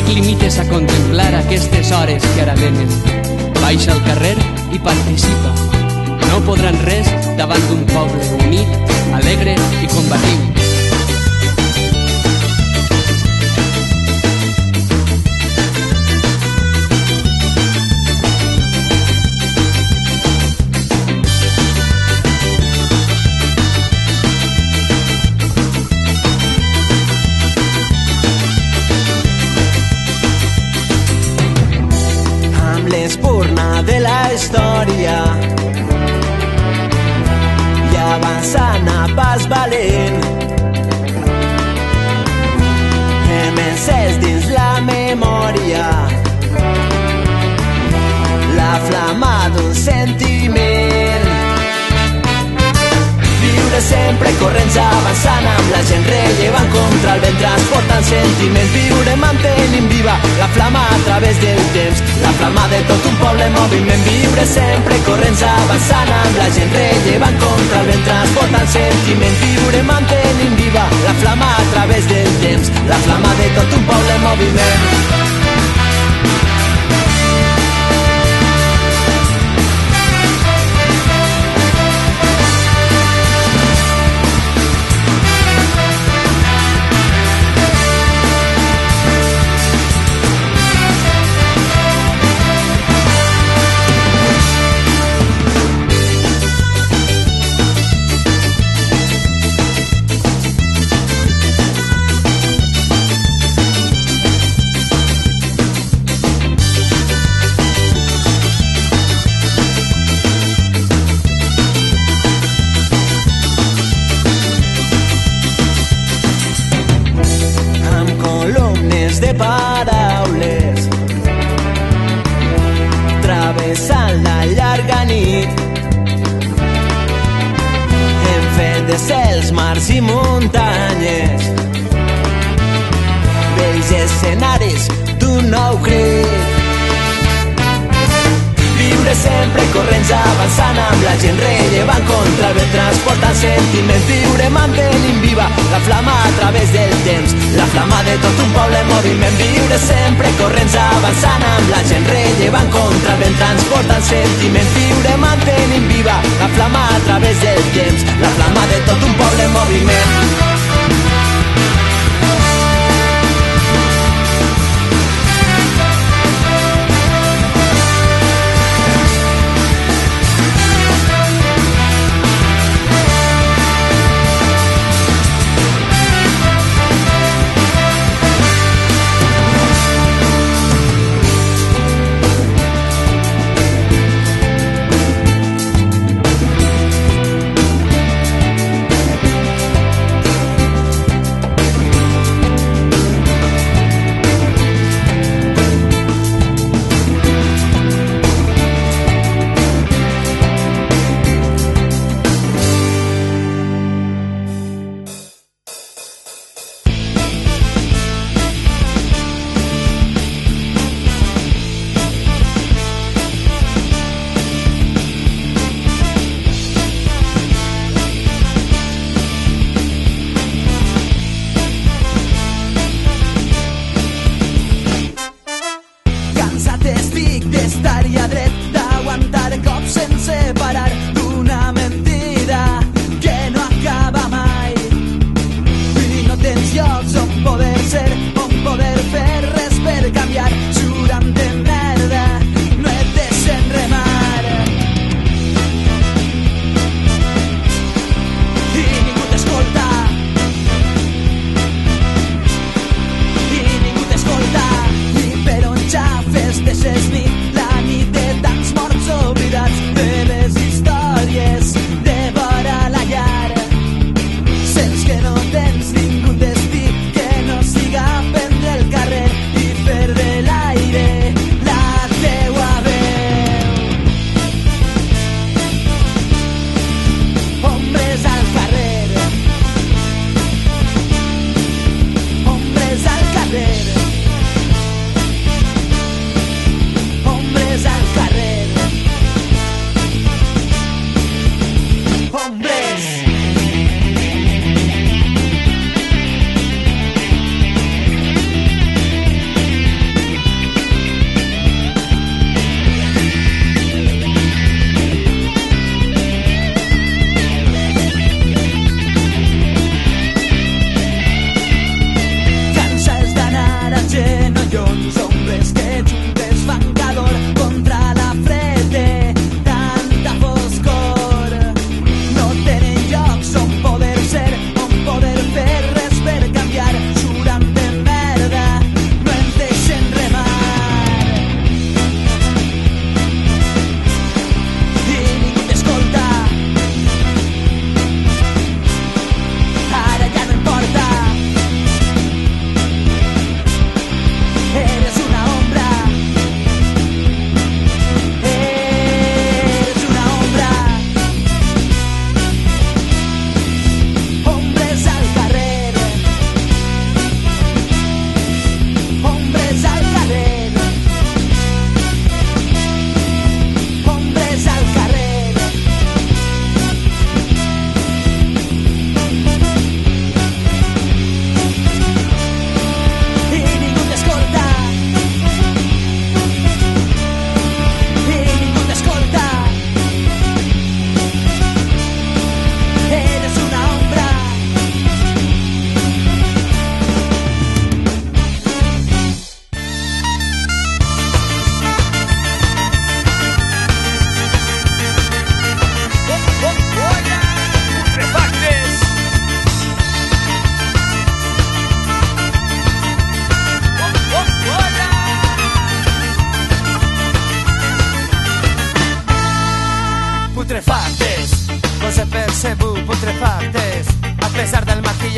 et limites a contemplar aquestes hores que ara venen. Baixa al carrer i participa. No podran res davant d'un poble unit, alegre i combatiu. L'espurna de la història i avançant a pas valent, hem encès dins la memòria la flama d'un sentiment. Viure sempre corrents avançant amb la gent rellevant contra el vent transportant sentiment. Viure mantenint viva la flama a través del temps, la flama de tot un poble en moviment. Viure sempre corrents avançant amb la gent rellevant contra el vent transportant sentiment. Viure mantenint viva la flama a través del temps, la flama de tot un poble en moviment. De paraules travessant la llarga nit, hem fet de cels, mars i muntanyes vells escenaris d'un nou crit. Viure sempre corrents avançant amb la gent rellevant contra el vent transportant sentiment. Viure mantenint viva la flama a través del temps, la flama de tot un poble en moviment. Viure sempre corrents avançant amb la gent rellevant contra el vent transportant sentiment. Viure mantenint viva la flama a través del temps, la flama de tot un poble en moviment. Deixes nit, la nit de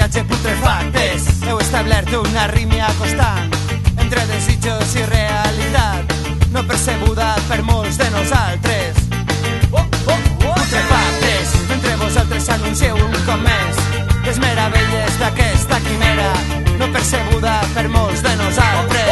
maquillatge putrefactes. Heu establert una rímia constant entre desitjos i realitat, no percebuda per molts de nosaltres. Putrefactes, mentre vosaltres anuncieu un cop més les meravelles d'aquesta quimera, no percebuda per molts de nosaltres.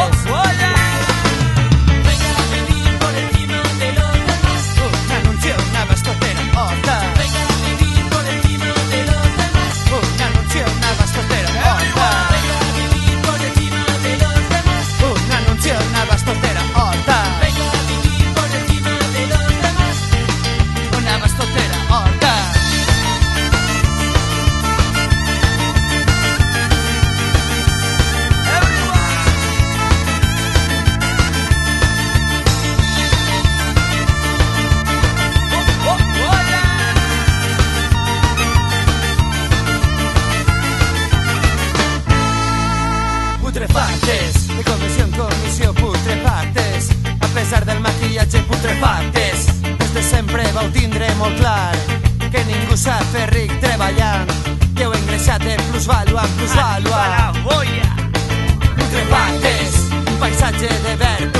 Venga a vivir por encima de los demás. Un anuncio, una bastotera horta. Venga a vivir por encima de los demás. Un anuncio, una bastotera horta. Venga a vivir por encima de los demás. Un anuncio, una bastotera horta. Venga a vivir por encima de los demás. Una bastotera horta. Putrefactes, de comissió en comissió, putrefactes. A pesar del maquillatge, putrefactes. Des de sempre vau tindre molt clar que ningú s'ha fet ric treballant, que heu engreixat de plusvàlua en plusvàlua. Putrefactes, un paisatge de verd,